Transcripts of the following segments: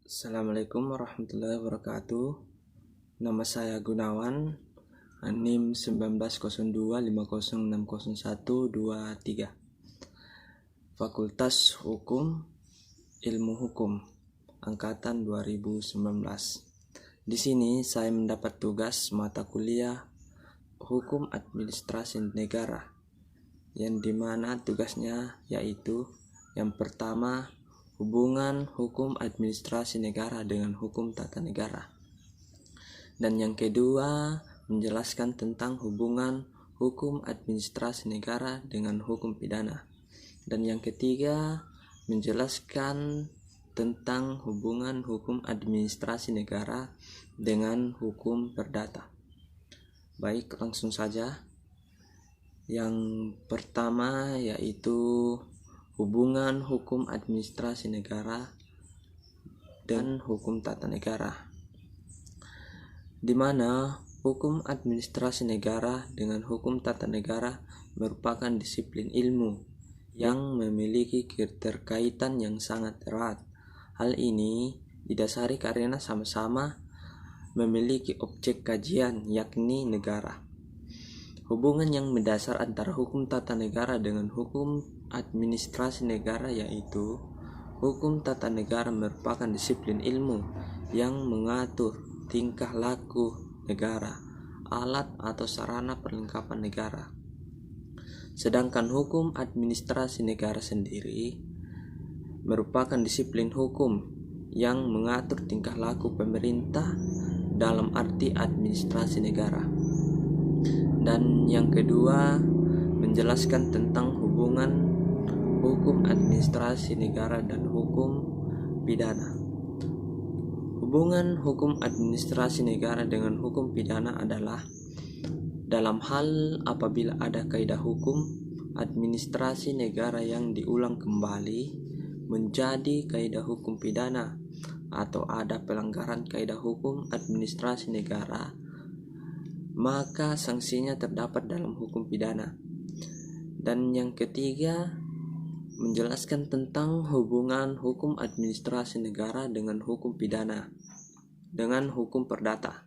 Assalamualaikum warahmatullahi wabarakatuh. Nama saya Gunawan, NIM 190250600123. Fakultas Hukum Ilmu Hukum angkatan 2019. Di sini saya mendapat tugas mata kuliah Hukum Administrasi Negara, yang dimana tugasnya yaitu yang pertama, hubungan hukum administrasi negara dengan hukum tata negara. Dan yang kedua, menjelaskan tentang hubungan hukum administrasi negara dengan hukum pidana. Dan yang ketiga, menjelaskan tentang hubungan hukum administrasi negara dengan hukum perdata. Baik, langsung saja. Yang pertama yaitu hubungan hukum administrasi negara dan hukum tata negara, di mana hukum administrasi negara dengan hukum tata negara merupakan disiplin ilmu yang memiliki keterkaitan yang sangat erat. Hal ini didasari karena sama-sama memiliki objek kajian, yakni negara. Hubungan yang mendasar antara hukum tata negara dengan hukum administrasi negara yaitu hukum tata negara merupakan disiplin ilmu yang mengatur tingkah laku negara, alat atau sarana perlengkapan negara. Sedangkan hukum administrasi negara sendiri merupakan disiplin hukum yang mengatur tingkah laku pemerintah dalam arti administrasi negara. Dan yang kedua, menjelaskan tentang hubungan hukum administrasi negara dan hukum pidana. Hubungan hukum administrasi negara dengan hukum pidana adalah dalam hal apabila ada kaidah hukum administrasi negara yang diulang kembali menjadi kaidah hukum pidana, atau ada pelanggaran kaidah hukum administrasi negara, maka sanksinya terdapat dalam hukum pidana. Dan yang ketiga, menjelaskan tentang hubungan hukum administrasi negara dengan hukum pidana, dengan hukum perdata.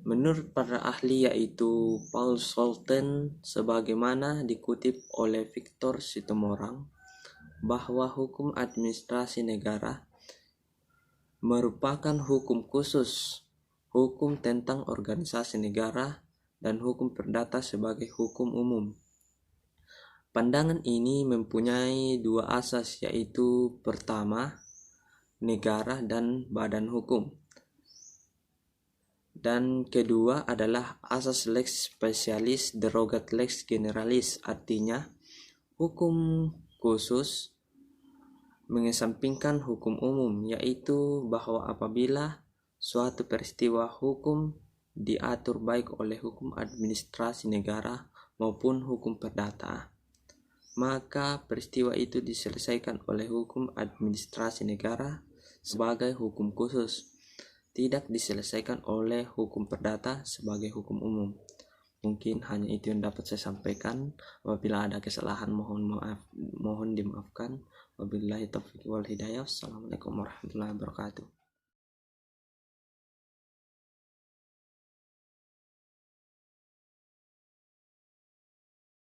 Menurut para ahli yaitu Paul Scholten, sebagaimana dikutip oleh Victor Sitomorang, bahwa hukum administrasi negara merupakan hukum khusus, hukum tentang organisasi negara, dan hukum perdata sebagai hukum umum. Pandangan ini mempunyai dua asas, yaitu pertama, negara dan badan hukum, dan kedua adalah asas lex specialis derogat lex generalis, artinya hukum khusus mengesampingkan hukum umum, yaitu bahwa apabila suatu peristiwa hukum diatur baik oleh hukum administrasi negara maupun hukum perdata, maka peristiwa itu diselesaikan oleh hukum administrasi negara sebagai hukum khusus, tidak diselesaikan oleh hukum perdata sebagai hukum umum. Mungkin hanya itu yang dapat saya sampaikan. Apabila ada kesalahan mohon dimaafkan. Wabillahi taufiq wal hidayah. Assalamualaikum warahmatullahi wabarakatuh.